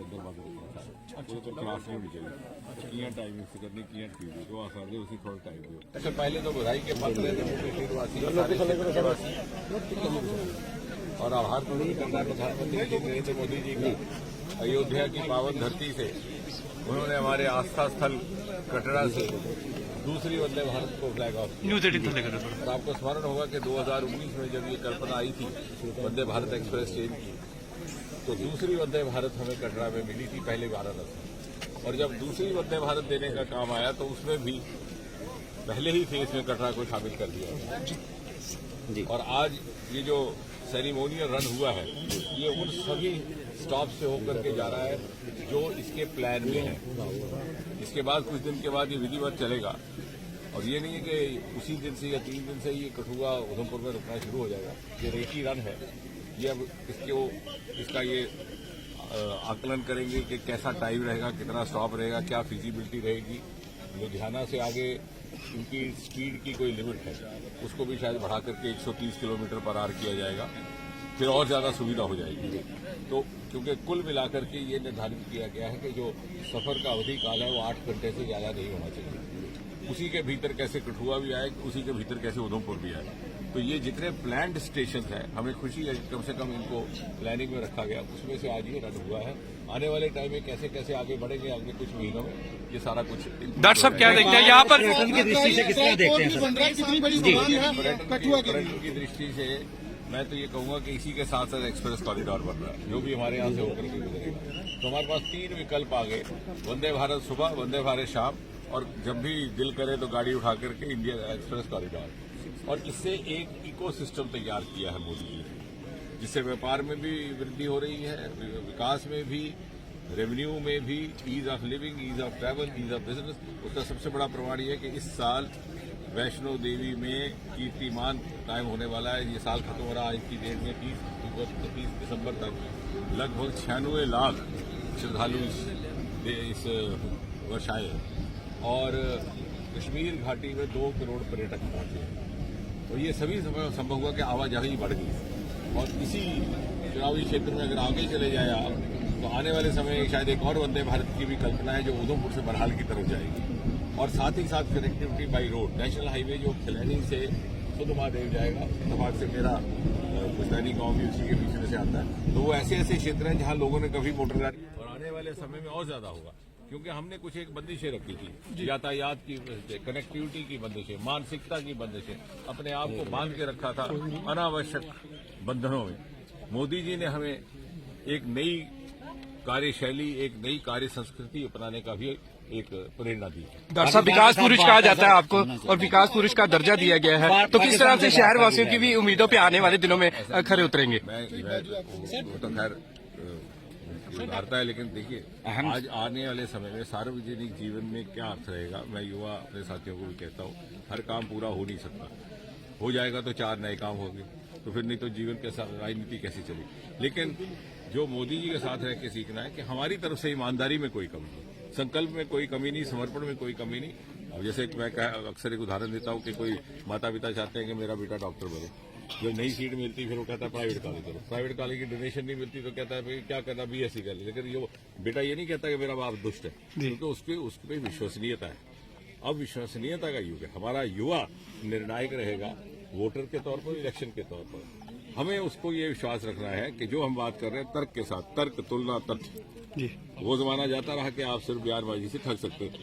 अंदर बंद रखना तो क्लास में भी चाहिए किया टाइमिंग से करनी किया टीवी जो आसान है उसी थोड़ा टाइम दियो। अच्छा पहले तो बधाई के पत्र और आभार प्रकट करना प्रधानमंत्री जी नरेंद्र मोदी जी का अयोध्या की पावन धरती से उन्होंने हमारे आस्था स्थल कटरा से दूसरी वंदे भारत को फ्लैग ऑफ किया। और आपको स्मरण होगा कि 2019 में जब ये कल्पना आई थी वंदे भारत एक्सप्रेस ट्रेन की तो दूसरी वंदे भारत हमें कटरा में मिली थी पहले वाराणसी और जब दूसरी वंदे भारत देने का काम आया तो उसमें भी पहले ही फेज में कटरा को शामिल कर दिया और आज ये जो सेरेमोनियल रन हुआ है ये उन सभी स्टॉप से होकर के जा रहा है जो इसके प्लान में है। इसके बाद कुछ दिन के बाद ये विधिवत चलेगा और ये नहीं है कि उसी दिन से या 3 दिन से ये कठुआ उधमपुर में रुकना शुरू हो जाएगा। ये रेकी रन है ये अब इसका ये आकलन करेंगे कि कैसा टाइम रहेगा, कितना स्टॉप रहेगा, क्या फिजिबिलिटी रहेगी। लुधियाना से आगे इनकी स्पीड की कोई लिमिट है उसको भी शायद बढ़ा करके 130 किलोमीटर पर आवर किया जाएगा फिर और ज्यादा सुविधा हो जाएगी। तो क्योंकि कुल मिलाकर के ये निर्धारित किया गया है कि जो सफर का अवधि काल है वो 8 घंटे से ज्यादा नहीं होना चाहिए। उसी के भीतर कैसे कठुआ भी आए, उसी के भीतर कैसे उधमपुर भी आए। तो ये जितने प्लान्ड स्टेशन हैं हमें खुशी है कम से कम इनको प्लानिंग में रखा गया उसमें से आज ये रन हुआ है। आने वाले टाइम में कैसे कैसे आगे बढ़ेंगे अगले कुछ महीनों में ये सारा कुछ डॉक्टर साहब क्या देखते हैं यहाँ पर पर्यटन की दृष्टि से किस तरह देखते हैं पर्यटन की दृष्टि से मैं तो ये कहूंगा कि इसी के साथ साथ एक्सप्रेस कॉरिडोर बन रहा है जो भी हमारे यहाँ से होकर के गुजरेगा। तो हमारे पास 3 विकल्प आ गए वंदे भारत सुबह, वंदे भारत शाम और जब भी दिल करे तो गाड़ी उठा करके इंडियन एक्सप्रेस कॉरिडोर। और इससे एक इकोसिस्टम तैयार किया है मोदी जी ने जिससे व्यापार में भी वृद्धि हो रही है, विकास में भी, रेवेन्यू में भी, ease of living, ease of travel, ease of business. उसका सबसे बड़ा प्रमाण ये है कि इस साल वैष्णो देवी में कीर्तिमान कायम होने वाला है। ये साल खत्म हो रहा है आज की डेट में 30 दिसंबर तक लगभग 96 लाख श्रद्धालु इस वर्ष आए और कश्मीर घाटी में 2 करोड़ पर्यटक पहुंचे। तो ये सभी संभव हुआ कि आवाजाही बढ़ गई और इसी चुनावी क्षेत्र में अगर आगे चले जाए आप तो आने वाले समय शायद एक और वंदे भारत की भी कल्पना है जो उधमपुर से बरहाल की तरफ जाएगी और साथ ही साथ connectivity by road national highway जो खिलैनी से खुद महादेव जाएगा इतफाक से मेरा पुश्तैनी गांव भी उसी के पीछे से आता है। तो वो ऐसे ऐसे क्षेत्र हैं जहां लोगों ने कभी मोटर गाड़ी और आने वाले समय में और ज्यादा होगा क्योंकि हमने कुछ एक बंदिशें रखी थी यातायात की बंदिशें, कनेक्टिविटी की बंदिशें, मानसिकता की बंदिशें, अपने आप को बांध के रखा था अनावश्यक बंधनों में। मोदी जी ने हमें एक नई कार्यशैली, एक नई कार्य संस्कृति अपनाने का भी एक प्रेरणा दी। डॉक्टर साहब विकास पुरुष कहा जाता है आपको और विकास पुरुष का दर्जा दिया गया है तो किस तरह से शहर वासियों की भी उम्मीदों पे आने वाले दिनों में खरे उतरेंगे? वो तो खैर सुधारता है लेकिन देखिए आज आने वाले समय में सार्वजनिक जीवन में क्या अर्थ रहेगा। मैं युवा अपने साथियों को भी कहता हूँ हर काम पूरा हो नहीं सकता, हो जाएगा तो 4 नए काम होंगे तो फिर नहीं तो जीवन के साथ राजनीति कैसे चलेगी। लेकिन जो मोदी जी के साथ रह के सीखना है कि हमारी तरफ से ईमानदारी में कोई कमी नहीं, संकल्प में कोई कमी नहीं, समर्पण में कोई कमी नहीं। अब जैसे मैं अक्सर एक उदाहरण देता हूँ कि कोई माता पिता चाहते हैं कि मेरा बेटा डॉक्टर बने, जो नई सीट मिलती फिर वो कहता है प्राइवेट कॉलेज करो, प्राइवेट कॉलेज की डोनेशन नहीं मिलती तो कहता है भाई क्या करना BSc कर ले। लेकिन ये बेटा ये नहीं कहता कि मेरा बाप दुष्ट है क्योंकि उस पर विश्वसनीयता है। अब विश्वसनीयता का युग है, हमारा युवा निर्णायक रहेगा वोटर के तौर पर, इलेक्शन के तौर पर। हमें उसको ये विश्वास रखना है कि जो हम बात कर रहे हैं तर्क के साथ, तर्क तुलना तथ्य। वो जमाना जाता रहा कि आप सिर्फ बयानबाजी से ठग सकते थे।